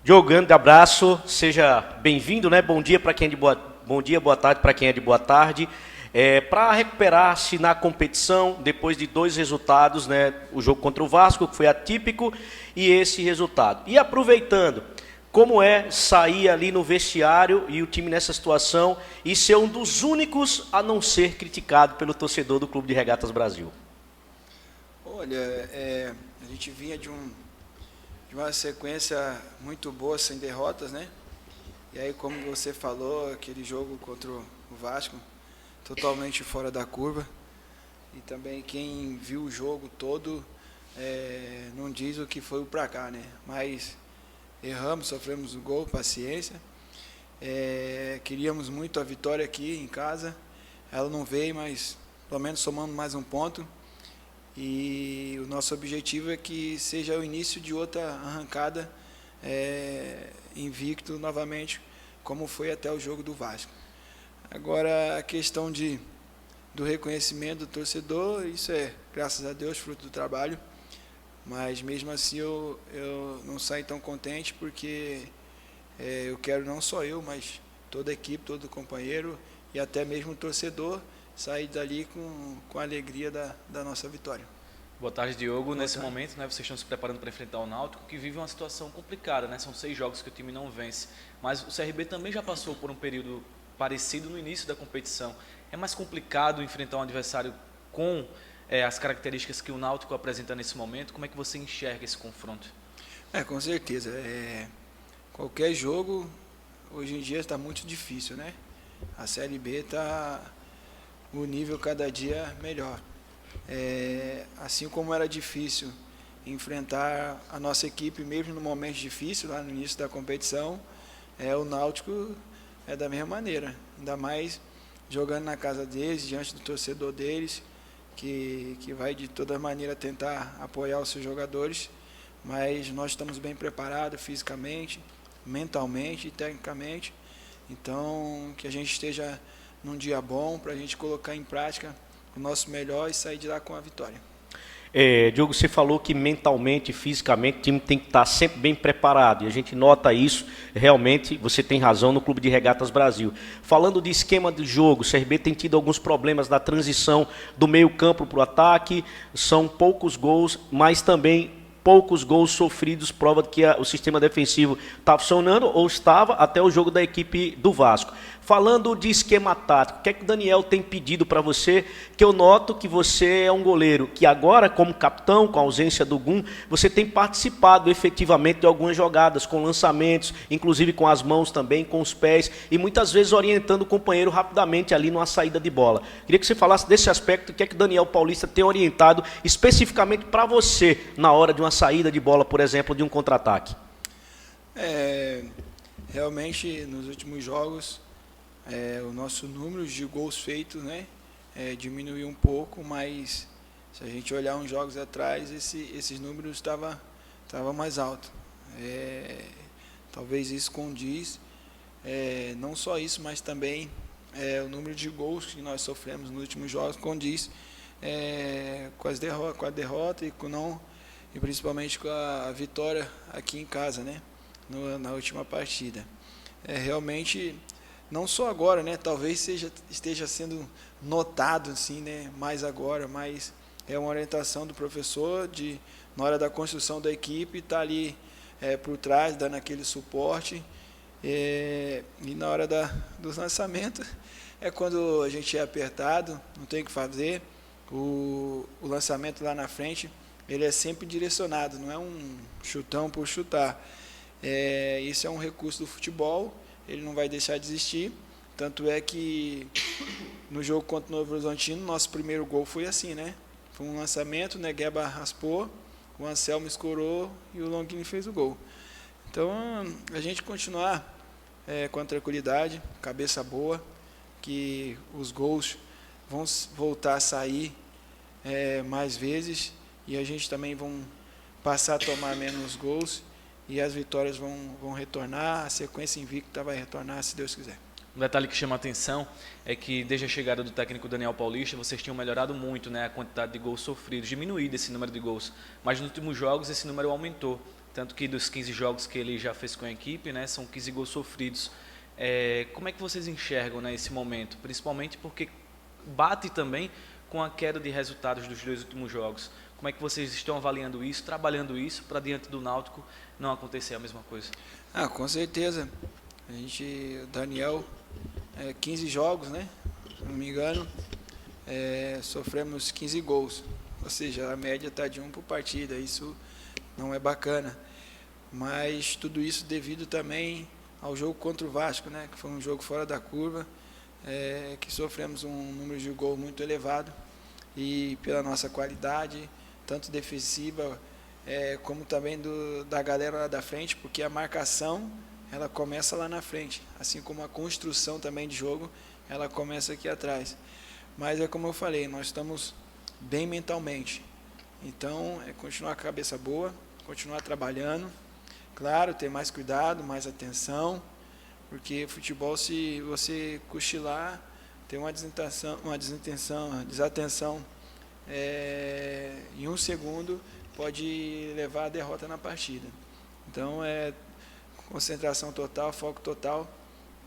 Diogo, grande abraço, seja bem-vindo, né? Bom dia para quem é de bom dia, boa tarde para quem é de boa tarde. Para recuperar-se na competição, depois de dois resultados, né? O jogo contra o Vasco, que foi atípico, e esse resultado. E aproveitando, como é sair ali no vestiário e o time nessa situação e ser um dos únicos a não ser criticado pelo torcedor do Clube de Regatas Brasil? Olha, a gente vinha de uma sequência muito boa, sem derrotas, né? E aí, como você falou, aquele jogo contra o Vasco, totalmente fora da curva. E também quem viu o jogo todo não diz o que foi o pra cá, né? Mas erramos, sofremos o gol, paciência. Queríamos muito a vitória aqui em casa. Ela não veio, mas pelo menos somando mais um ponto. E o nosso objetivo é que seja o início de outra arrancada invicto novamente, como foi até o jogo do Vasco. Agora, a questão do reconhecimento do torcedor, isso é, graças a Deus, fruto do trabalho, mas mesmo assim eu não saio tão contente, porque eu quero não só eu, mas toda a equipe, todo companheiro e até mesmo o torcedor sair dali com a alegria da nossa vitória. Boa tarde, Diogo. Nesse momento, né, vocês estão se preparando para enfrentar o Náutico, que vive uma situação complicada, né? São 6 jogos que o time não vence. Mas o CRB também já passou por um período parecido no início da competição. É mais complicado enfrentar um adversário com as características que o Náutico apresenta nesse momento? Como é que você enxerga esse confronto? Com certeza. Qualquer jogo, hoje em dia, está muito difícil, né? A Série B está o nível cada dia melhor. Assim como era difícil enfrentar a nossa equipe, mesmo no momento difícil, lá no início da competição, o Náutico é da mesma maneira, ainda mais jogando na casa deles, diante do torcedor deles, que vai de toda maneira tentar apoiar os seus jogadores, mas nós estamos bem preparados fisicamente, mentalmente e tecnicamente, então que a gente esteja num dia bom para a gente colocar em prática o nosso melhor e sair de lá com a vitória. Diogo, você falou que mentalmente, fisicamente, o time tem que estar sempre bem preparado, e a gente nota isso, realmente, você tem razão, no Clube de Regatas Brasil. Falando de esquema de jogo, o CRB tem tido alguns problemas na transição do meio campo para o ataque, são poucos gols, mas também poucos gols sofridos, prova de que o sistema defensivo está funcionando, ou estava, até o jogo da equipe do Vasco. Falando de esquema tático, o que é que o Daniel tem pedido para você? Que eu noto que você é um goleiro que agora, como capitão, com a ausência do Gum, você tem participado efetivamente de algumas jogadas, com lançamentos, inclusive com as mãos também, com os pés, e muitas vezes orientando o companheiro rapidamente ali numa saída de bola. Queria que você falasse desse aspecto, o que é que o Daniel Paulista tem orientado especificamente para você na hora de uma saída de bola, por exemplo, de um contra-ataque. Realmente, nos últimos jogos, o nosso número de gols feitos, né, diminuiu um pouco, mas se a gente olhar uns jogos atrás, esses números estavam mais altos. Talvez isso condiz, não só isso, mas também o número de gols que nós sofremos nos últimos jogos condiz com a derrota e principalmente com a vitória aqui em casa, né, na última partida. Realmente, não só agora, né, talvez esteja sendo notado assim, né, mais agora, mas é uma orientação do professor na hora da construção da equipe, estar ali por trás, dando aquele suporte, e na hora dos lançamentos, quando a gente é apertado, não tem o que fazer, o lançamento lá na frente, ele é sempre direcionado, não é um chutão por chutar. Isso é um recurso do futebol, ele não vai deixar de existir. Tanto é que no jogo contra o Novo Horizontino, nosso primeiro gol foi assim, né? Foi um lançamento, o Negueba raspou, o Anselmo escorou e o Longini fez o gol. Então, a gente continuar com a tranquilidade, cabeça boa, que os gols vão voltar a sair mais vezes, e a gente também vão passar a tomar menos gols e as vitórias vão retornar, a sequência invicta vai retornar, se Deus quiser. Um detalhe que chama a atenção é que desde a chegada do técnico Daniel Paulista, vocês tinham melhorado muito, né, a quantidade de gols sofridos, diminuído esse número de gols, mas nos últimos jogos esse número aumentou. tanto que dos 15 jogos que ele já fez com a equipe, né, são 15 gols sofridos. Como é que vocês enxergam, né, esse momento? Principalmente porque bate também com a queda de resultados dos 2 últimos jogos. Como é que vocês estão avaliando isso, trabalhando isso, para diante do Náutico não acontecer a mesma coisa? Com certeza. O Daniel, 15 jogos, né? Se não me engano, sofremos 15 gols. Ou seja, a média está de 1 por partida. Isso não é bacana. Mas tudo isso devido também ao jogo contra o Vasco, né? Que foi um jogo fora da curva, que sofremos um número de gol muito elevado. E pela nossa qualidade, tanto defensiva, como também da galera lá da frente, porque a marcação ela começa lá na frente, assim como a construção também de jogo, ela começa aqui atrás. Mas é como eu falei, nós estamos bem mentalmente, então continuar com a cabeça boa, continuar trabalhando, claro, ter mais cuidado, mais atenção, porque futebol, se você cochilar, ter uma desatenção em 1 segundo, pode levar a derrota na partida. Então, concentração total, foco total,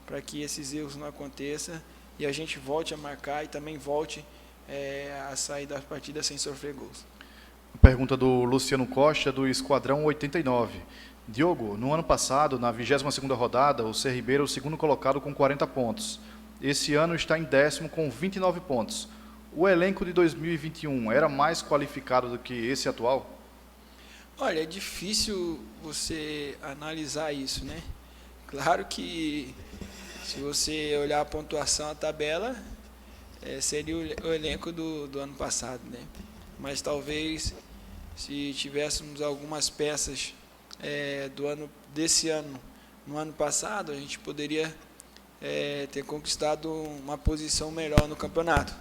para que esses erros não aconteçam e a gente volte a marcar e também volte a sair das partidas sem sofrer gols. Pergunta do Luciano Costa, do Esquadrão 89. Diogo, no ano passado, na 22ª rodada, o CRB era o segundo colocado com 40 pontos. Esse ano está em 10º com 29 pontos. O elenco de 2021 era mais qualificado do que esse atual? Olha, é difícil você analisar isso, né? Claro que se você olhar a pontuação, a tabela, seria o elenco do ano passado, né? Mas talvez, se tivéssemos algumas peças desse ano, no ano passado, a gente poderia ter conquistado uma posição melhor no campeonato.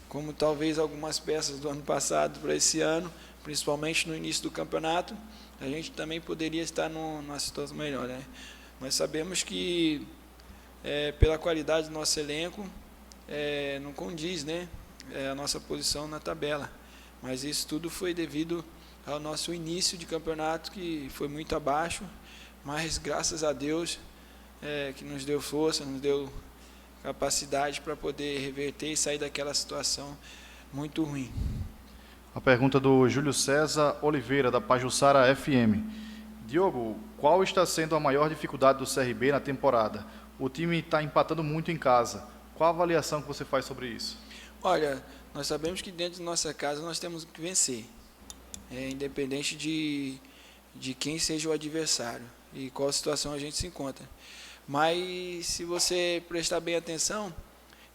Como talvez algumas peças do ano passado para esse ano, principalmente no início do campeonato, a gente também poderia estar numa situação melhor, né? Nós sabemos que, pela qualidade do nosso elenco, não condiz, né, a nossa posição na tabela. Mas isso tudo foi devido ao nosso início de campeonato, que foi muito abaixo, mas graças a Deus, que nos deu força, nos deu capacidade para poder reverter e sair daquela situação muito ruim. A pergunta do Júlio César Oliveira, da Pajuçara FM. Diogo, qual está sendo a maior dificuldade do CRB na temporada? O time está empatando muito em casa. Qual a avaliação que você faz sobre isso? Olha, nós sabemos que dentro de nossa casa nós temos que vencer, independente de quem seja o adversário e qual situação a gente se encontra. Mas se você prestar bem atenção,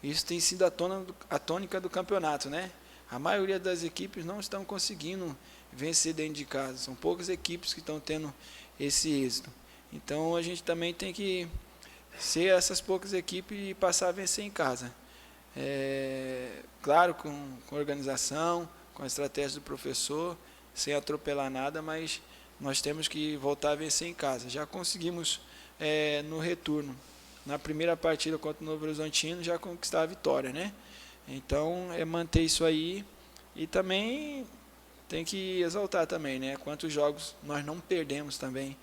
isso tem sido a tônica do campeonato, né? A maioria das equipes não estão conseguindo vencer dentro de casa. São poucas equipes que estão tendo esse êxito. Então a gente também tem que ser essas poucas equipes e passar a vencer em casa. Claro, com organização, com a estratégia do professor, sem atropelar nada, mas nós temos que voltar a vencer em casa. Já conseguimos no retorno, na primeira partida contra o Novo Horizontino, já conquistar a vitória, né? Então, manter isso aí e também tem que exaltar também, né? Quantos jogos nós não perdemos também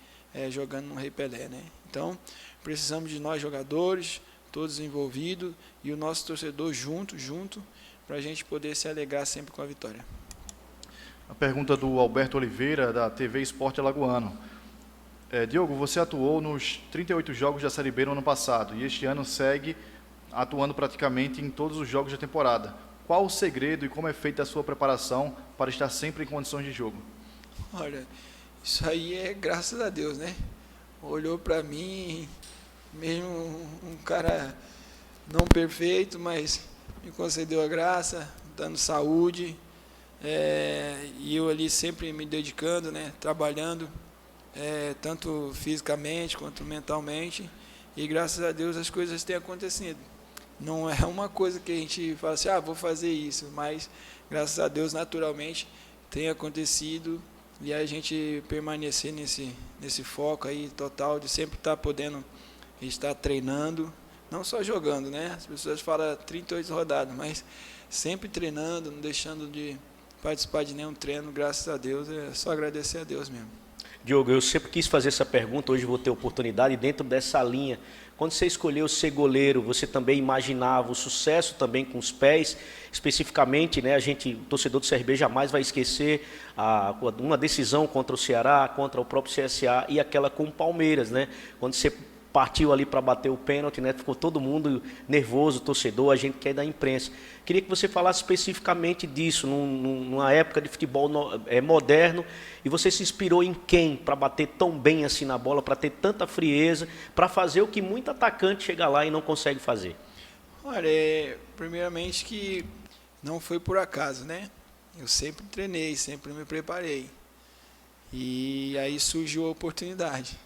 jogando no Rei Pelé, né? Então, precisamos de nós jogadores, todos envolvidos e o nosso torcedor junto, para a gente poder se alegrar sempre com a vitória. A pergunta do Alberto Oliveira, da TV Esporte Alagoano. Diogo, você atuou nos 38 jogos da Série B no ano passado e este ano segue atuando praticamente em todos os jogos da temporada. Qual o segredo e como é feita a sua preparação para estar sempre em condições de jogo? Olha, isso aí é graças a Deus, né? Olhou para mim, mesmo um cara não perfeito, mas me concedeu a graça, dando saúde, e eu ali sempre me dedicando, né? Trabalhando, tanto fisicamente quanto mentalmente, e graças a Deus as coisas têm acontecido. Não é uma coisa que a gente fala assim, vou fazer isso, mas graças a Deus naturalmente tem acontecido e a gente permanecer nesse foco aí total de sempre estar podendo estar treinando, não só jogando, né? As pessoas falam 38 rodadas, mas sempre treinando, não deixando de participar de nenhum treino, graças a Deus, é só agradecer a Deus mesmo. Diogo, eu sempre quis fazer essa pergunta, hoje vou ter oportunidade dentro dessa linha. Quando você escolheu ser goleiro, você também imaginava o sucesso também com os pés, especificamente, né? O torcedor do CRB jamais vai esquecer uma decisão contra o Ceará, contra o próprio CSA e aquela com o Palmeiras, né? Quando você partiu ali para bater o pênalti, né? Ficou todo mundo nervoso, torcedor, a gente que é da imprensa. Queria que você falasse especificamente disso, numa época de futebol moderno, e você se inspirou em quem para bater tão bem assim na bola, para ter tanta frieza, para fazer o que muito atacante chega lá e não consegue fazer? Olha, primeiramente que não foi por acaso, né? Eu sempre treinei, sempre me preparei. E aí surgiu a oportunidade.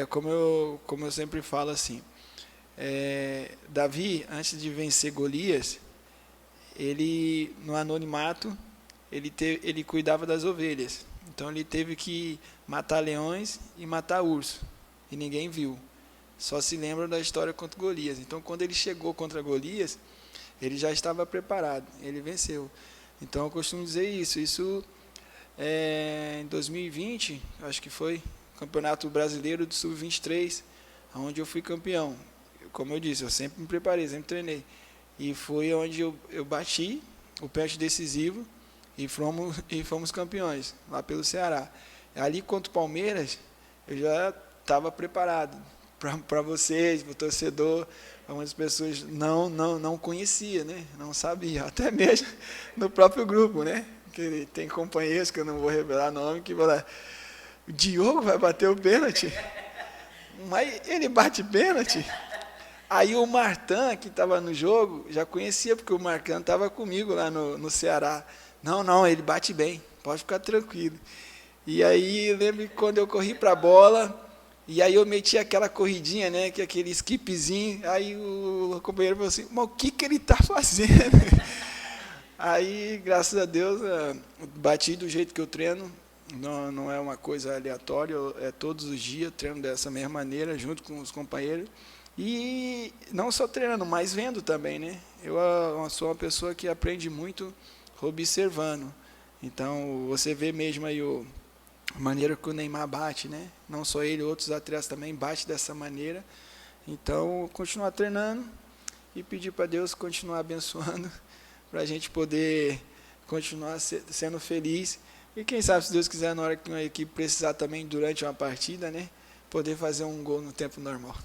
Como eu sempre falo assim, Davi, antes de vencer Golias, ele no anonimato, ele cuidava das ovelhas. Então ele teve que matar leões e matar urso, e ninguém viu. Só se lembram da história contra Golias. Então quando ele chegou contra Golias, ele já estava preparado, ele venceu. Então eu costumo dizer isso em 2020, acho que foi, Campeonato Brasileiro do Sub-23, onde eu fui campeão. Como eu disse, eu sempre me preparei, sempre treinei. E foi onde eu bati o pênalti decisivo e fomos campeões, lá pelo Ceará. Ali contra o Palmeiras, eu já estava preparado. Para vocês, para o torcedor, algumas pessoas não conhecia, né? Não sabia, até mesmo no próprio grupo, né? Que tem companheiros, que eu não vou revelar nome, que vão lá, o Diogo vai bater o pênalti, mas ele bate pênalti. Aí o Martan, que estava no jogo, já conhecia, porque o Marcan estava comigo lá no Ceará. Não, ele bate bem, pode ficar tranquilo. E aí eu lembro que quando eu corri para a bola, e aí eu meti aquela corridinha, né, que é aquele skipzinho, aí o companheiro falou assim, mas o que ele está fazendo? Aí, graças a Deus, bati do jeito que eu treino. Não é uma coisa aleatória, é todos os dias, treino dessa mesma maneira, junto com os companheiros. E não só treinando, mas vendo também, né? Eu sou uma pessoa que aprende muito observando. Então, você vê mesmo aí a maneira que o Neymar bate, né? Não só ele, outros atletas também batem dessa maneira. Então, continuar treinando e pedir para Deus continuar abençoando, para a gente poder continuar sendo feliz. E quem sabe, se Deus quiser, na hora que uma equipe precisar também, durante uma partida, né, poder fazer um gol no tempo normal.